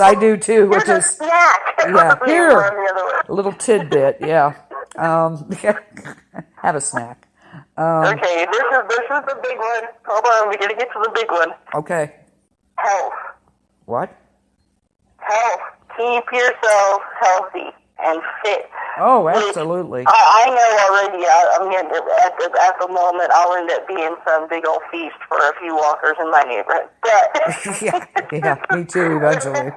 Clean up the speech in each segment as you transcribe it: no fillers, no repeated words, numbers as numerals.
I do too, which Here's a is, snack. yeah, We here, run the other way. a little tidbit, yeah. Have a snack. Okay, this is the big one. Hold on, we gotta get to the big one. Okay. Health. What? Health. Keep yourself healthy and fit. Oh, absolutely. I know already. I'm getting at the moment. I'll end up being some big old feast for a few walkers in my neighborhood. But yeah, me too. Eventually.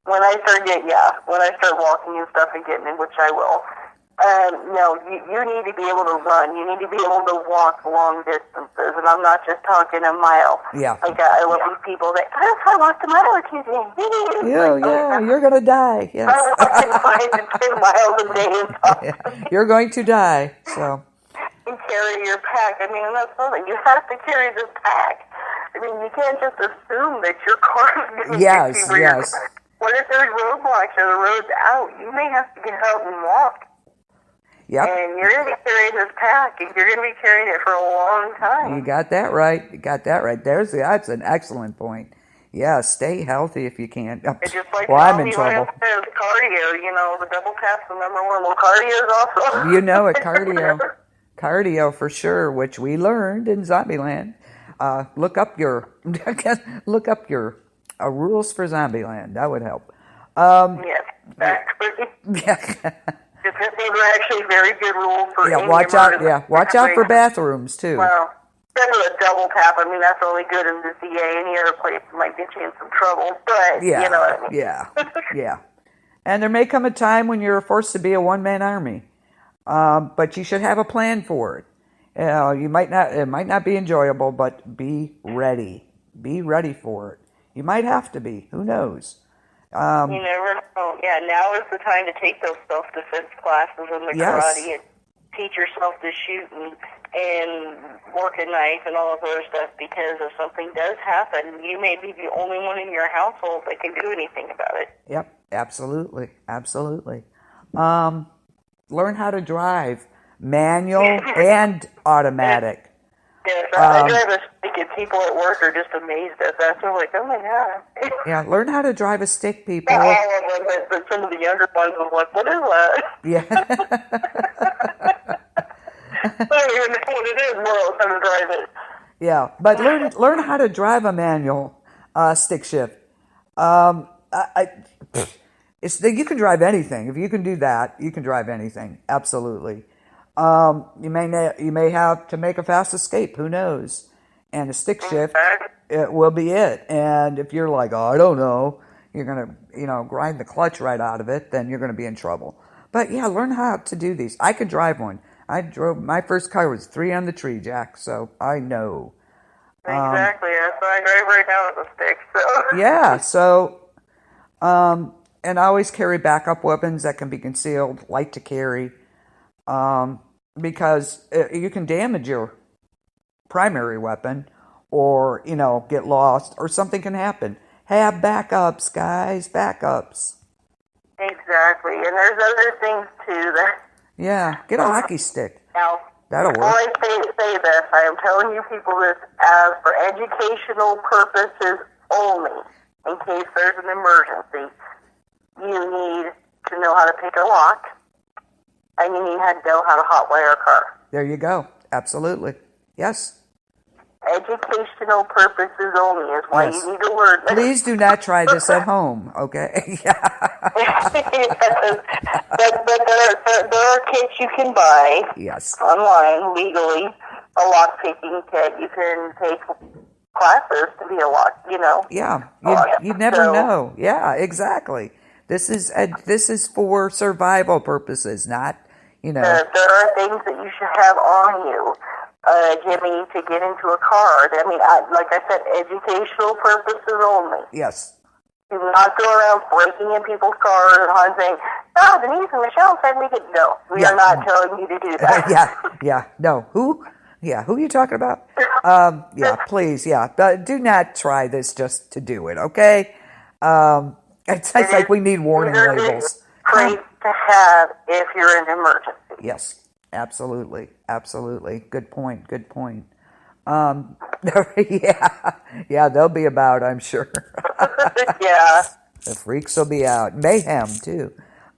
When I start walking and stuff and getting in, which I will. No, you need to be able to run. You need to be able to walk long distances, and I'm not just talking a mile. Yeah. Like I love these people that I walked a mile or two today. Yeah, you're gonna die. Yes. I'm walking 5 to 10 miles a day. You're going to die. So. You carry your pack. I mean, that's something. You have to carry this pack. I mean, you can't just assume that your car is going to get you. Yes. What if there's roadblocks or the road's out? You may have to get out and walk. Yep. And you're going to be carrying this pack, and you're going to be carrying it for a long time. You got that right. That's an excellent point. Yeah, stay healthy if you can. It's just like I'm in trouble. Says, cardio, the double tap's the number one. Well, cardio is also. You know it, cardio. Cardio for sure, which we learned in Zombieland. Look up your rules for Zombieland. That would help. Yes, exactly. Yeah. These are actually very good rules for watch out. Yeah, watch out for bathrooms too. Well, instead of a double tap, I mean that's only good in the VA. Any other place might get you in some trouble. But yeah, you know what I mean. Yeah. And there may come a time when you're forced to be a one-man army, but you should have a plan for it. You might not. It might not be enjoyable, but be ready. Be ready for it. You might have to be. Who knows? You never know. Yeah, now is the time to take those self-defense classes in the karate and teach yourself to shoot and work a knife and all of other stuff, because if something does happen, you may be the only one in your household that can do anything about it. Yep, absolutely. Learn how to drive, manual and automatic. Yes, I drive a stick and people at work are just amazed at that. They're like, oh my God. Yeah, learn how to drive a stick, people. Not all of them, but some of the younger ones are like, what is that? Yeah. I don't even know what it is, more else how to drive it. Yeah, but learn how to drive a manual stick shift. You can drive anything. If you can do that, you can drive anything. Absolutely. You may have to make a fast escape. Who knows? And a stick shift, it will be it. And if you're like, oh, I don't know, you're gonna, grind the clutch right out of it, then you're gonna be in trouble. But yeah, learn how to do these. I could drive one. My first car was 3 on the tree, Jack. So I know. Exactly. That's what I drive right now with a stick. So. Yeah. So, and I always carry backup weapons that can be concealed, light to carry. Because you can damage your primary weapon or, get lost or something can happen. Have backups, guys, backups. Exactly. And there's other things, too, that... Yeah, get a hockey stick. Now, that'll work. I say this, I am telling you people this as for educational purposes only, in case there's an emergency. You need to know how to pick a lock. And you need to know how to hotwire a car. There you go. Absolutely. Yes. Educational purposes only is why you need to learn this. Please do not try this at home, okay? But there are kits you can buy online legally. A lock picking kit. You can take classes to be a lock, Yeah. You never know. Yeah, exactly. This is for survival purposes, not, There are things that you should have on you, Jimmy, to get into a car. I mean, like I said, educational purposes only. Yes. Do not go around breaking in people's cars and saying, Denise and Michelle said we could. No, we are not telling you to do that. No. Who are you talking about? Please, do not try this just to do it, okay? It's like we need warning labels. Great to have if you're in an emergency. Yes, absolutely. Good point. Yeah, they'll be about, I'm sure. Yeah. The freaks will be out. Mayhem, too.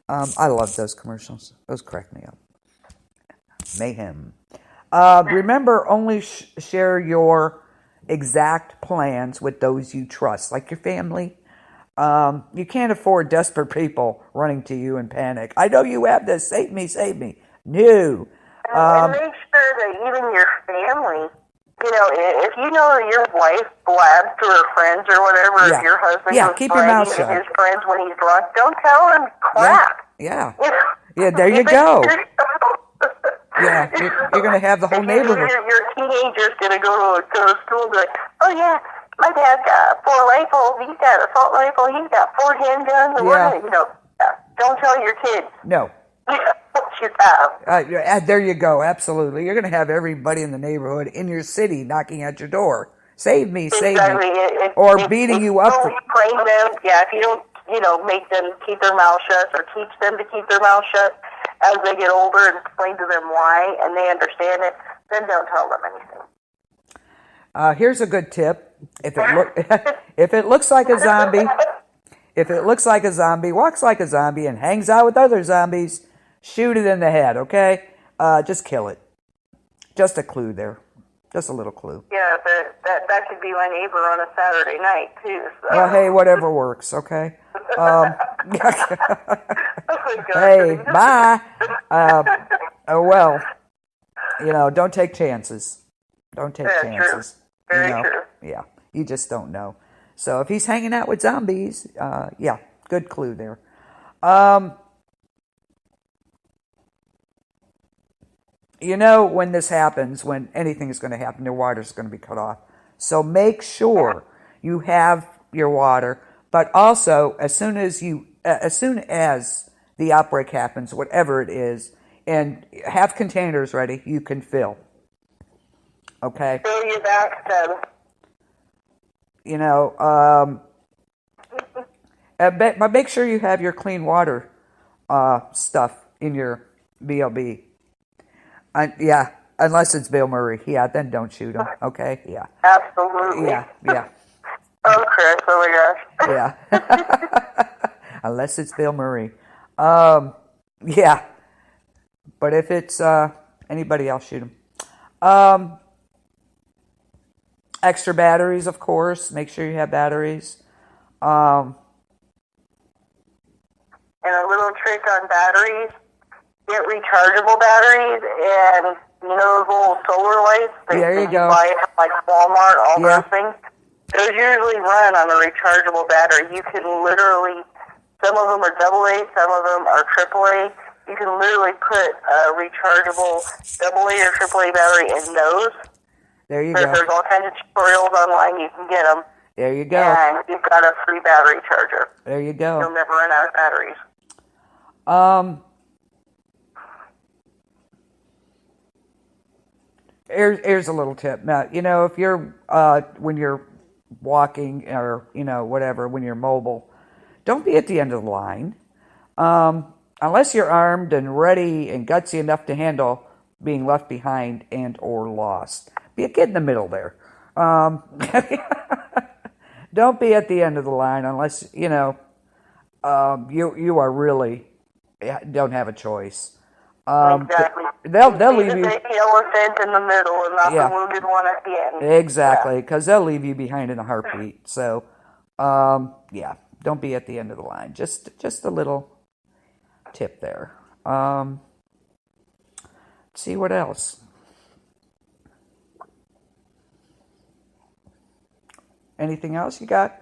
I love those commercials. Those crack me up. Mayhem. Remember, only share your exact plans with those you trust, like your family. You can't afford desperate people running to you in panic. I know you have this. Save me, save me. No. And make sure that even your family, if you know that your wife blabs to her friends or whatever, if your husband goes keep your mouth bragging to shut. his friends when he's drunk, don't tell him crap. Yeah, there you go. Yeah, you're going to have the whole neighborhood. Your teenager's going to go to school and be like, oh yeah, my dad got 4 rifles, he's got an assault rifle, he's got 4 handguns, and don't tell your kids. No. What you have. There you go, absolutely. You're going to have everybody in the neighborhood, in your city, knocking at your door. Save me, save me. Or beating you up. Train them, if you don't, make them keep their mouth shut or teach them to keep their mouth shut as they get older and explain to them why and they understand it, then don't tell them anything. Here's a good tip. If it looks like a zombie, walks like a zombie, and hangs out with other zombies, shoot it in the head, okay? Just kill it. Just a clue there. Just a little clue. Yeah, that could be my neighbor on a Saturday night, too. So. Well, hey, whatever works, okay? Hey, bye. Well, don't take chances. Don't take chances. True. Very true. Yeah, you just don't know. So if he's hanging out with zombies, good clue there. When this happens, when anything is going to happen, your water's going to be cut off. So make sure you have your water, but also as soon as the outbreak happens, whatever it is, and have containers ready, you can fill. Okay? Fill your bathtub. But make sure you have your clean water stuff in your B.O.B. Unless it's Bill Murray. Yeah, then don't shoot him. Okay? Yeah. Absolutely. Yeah. Oh, Chris, oh my gosh. Yeah. Unless it's Bill Murray. Yeah. But if it's anybody else, shoot him. Extra batteries, of course. Make sure you have batteries. And a little trick on batteries, get rechargeable batteries and, those little solar lights that you buy at like Walmart, all those things. Those usually run on a rechargeable battery. You can literally, some of them are AA, some of them are AAA. You can literally put a rechargeable AA or AAA battery in those. There you go. There's all kinds of tutorials online. You can get them. There you go. And you've got a free battery charger. There you go. You'll never run out of batteries. Here's a little tip. Now, if you're when you're walking or whatever, when you're mobile, don't be at the end of the line. Unless you're armed and ready and gutsy enough to handle being left behind and or lost. Be a kid in the middle there. Don't be at the end of the line unless, you are really don't have a choice. Exactly. They'll leave you. The big elephant in the middle and not the wounded one at the end. Exactly, because they'll leave you behind in a heartbeat. So, don't be at the end of the line. Just a little tip there. Let's see what else. Anything else you got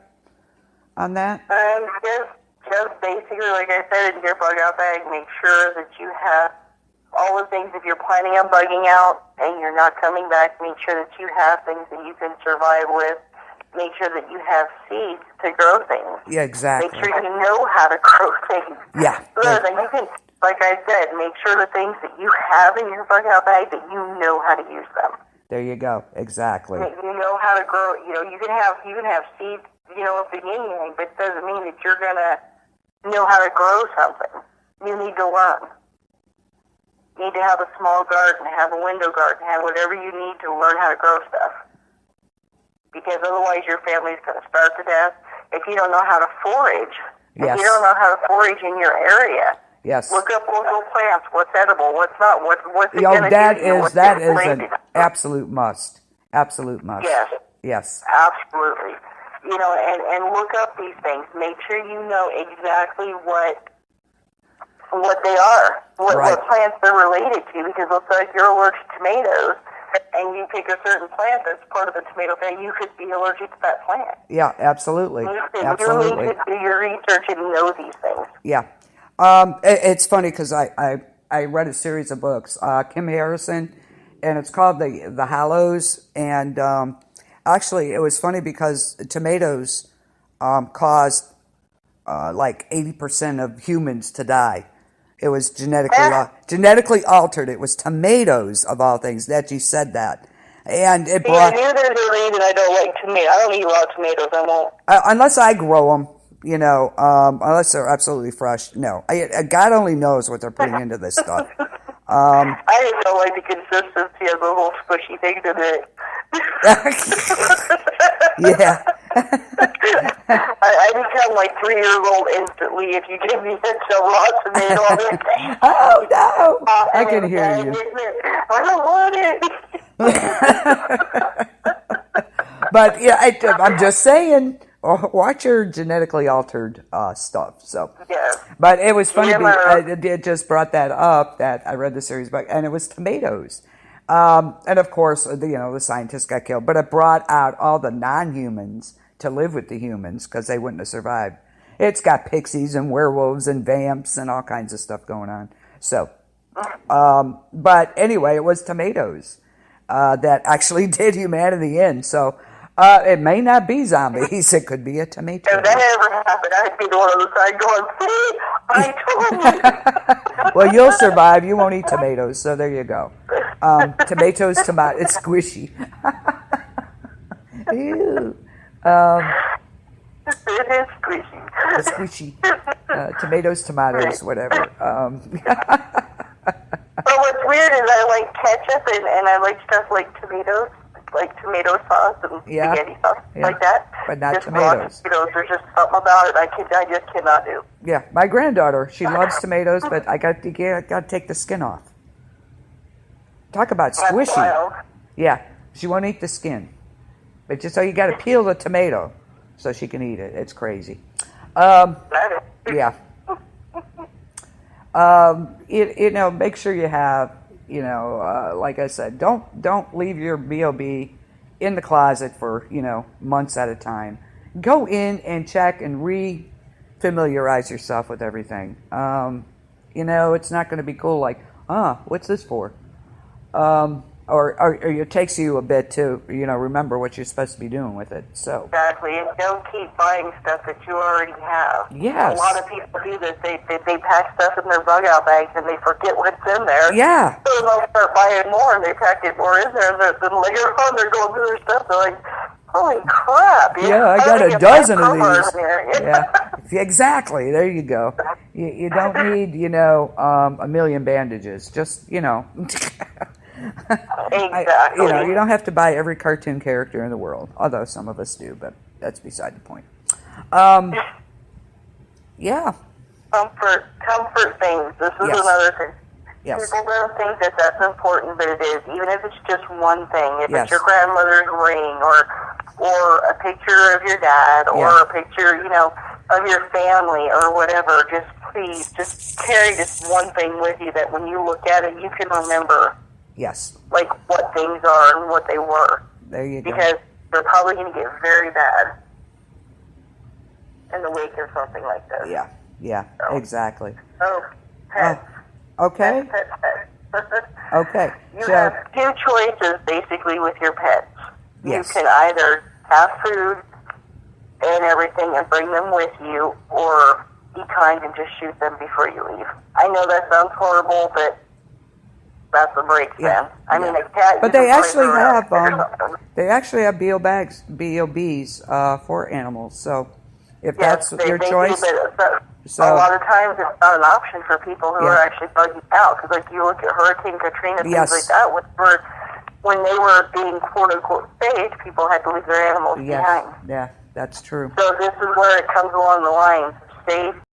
on that? Just basically, like I said, in your bug out bag, make sure that you have all the things. If you're planning on bugging out and you're not coming back, make sure that you have things that you can survive with. Make sure that you have seeds to grow things. Yeah, exactly. Make sure you know how to grow things. Yeah. So that you can, like I said, make sure the things that you have in your bug out bag that you know how to use them. There you go. Exactly. You know how to grow. You can have seeds. At the beginning, but it doesn't mean that you're gonna know how to grow something. You need to learn. You need to have a small garden, have a window garden, have whatever you need to learn how to grow stuff. Because otherwise your family's going to starve to death. If you don't know how to forage, And Yes. if you don't know how to forage in your area, yes. look up local plants, what's edible, what's not, what's it Yo, going to do to you, what's that it is an related. absolute must. Absolute must. Yes. Yes. Absolutely. You know, and look up these things. Make sure you know exactly what they are, what plants they're related to, because let's say if you're allergic to tomatoes and you pick a certain plant that's part of the tomato family, you could be allergic to that plant. Yeah, absolutely. You Absolutely. need to do your research and know these things. Yeah. It's funny because I read a series of books, Kim Harrison, and it's called The Hallows. And actually, it was funny because tomatoes caused like 80% of humans to die. It was genetically altered. It was tomatoes, of all things, that you said that. And it brought... I knew there's a reason I don't like tomatoes. I don't eat raw tomatoes. I won't. Unless I grow them. You know, unless they're absolutely fresh. No, God only knows what they're putting into this stuff. I just don't like the consistency of the whole squishy things in it. Yeah. I become like 3-year-old instantly if you give me a raw tomato. Oh, no. I can hear you. I don't want it. But, yeah, I'm just saying... Watch your genetically altered stuff. So, yeah. But it was funny. It just brought that up that I read the series book, and it was tomatoes. And of course, the scientists got killed. But it brought out all the non-humans to live with the humans because they wouldn't have survived. It's got pixies and werewolves and vamps and all kinds of stuff going on. So, but anyway, it was tomatoes that actually did humanity in. So. It may not be zombies. It could be a tomato. If that ever happened, I'd be the one on the side going, see, I told you. Well, you'll survive. You won't eat tomatoes, so there you go. Tomatoes, it's squishy. Ew. It is squishy. It's squishy. Tomatoes, whatever. But what's weird is I like ketchup and I like stuff like tomatoes. Like tomato sauce and spaghetti sauce, like that. But not just tomatoes. There's just something about it I just cannot do. Yeah, my granddaughter, she loves tomatoes, but I got to take the skin off. Talk about squishy. That's wild. Yeah, she won't eat the skin. But just so you got to peel the tomato so she can eat it. It's crazy. Yeah. Make sure you have. Like I said, don't leave your B.O.B. in the closet for, months at a time. Go in and check and re-familiarize yourself with everything. It's not going to be cool like, what's this for? Or it takes you a bit to, remember what you're supposed to be doing with it. So exactly, and don't keep buying stuff that you already have. Yes. A lot of people do this. They pack stuff in their bug-out bags and they forget what's in there. Yeah. So they'll start buying more and they pack it more in there. And then later on they're going through their stuff. They're like, holy crap. Yeah, I got a dozen of these. Yeah, exactly. There you go. You don't need, a million bandages. Just, Exactly. You don't have to buy every cartoon character in the world, although some of us do, but that's beside the point. Yeah. Comfort things. This is another thing. Yes. People don't think that that's important, but it is. Even if it's just one thing. If it's your grandmother's ring or a picture of your dad or a picture, of your family or whatever, just carry this one thing with you that when you look at it, you can remember. Yes. Like what things are and what they were. There you go. Because they're probably going to get very bad in the wake of something like this. Yeah, so. Exactly. Oh, pets. Okay. Pets. Okay. You have two choices basically with your pets. Yes. You can either have food and everything and bring them with you, or be kind and just shoot them before you leave. I know that sounds horrible, but that's the break then. I mean, a cat. But they actually have B.O.Bs for animals. So if that's your choice. So a lot of times it's not an option for people who are actually bugging out. Because like you look at Hurricane Katrina, things like that, when they were being quote unquote safe, people had to leave their animals behind. Yeah, that's true. So this is where it comes along the lines. safe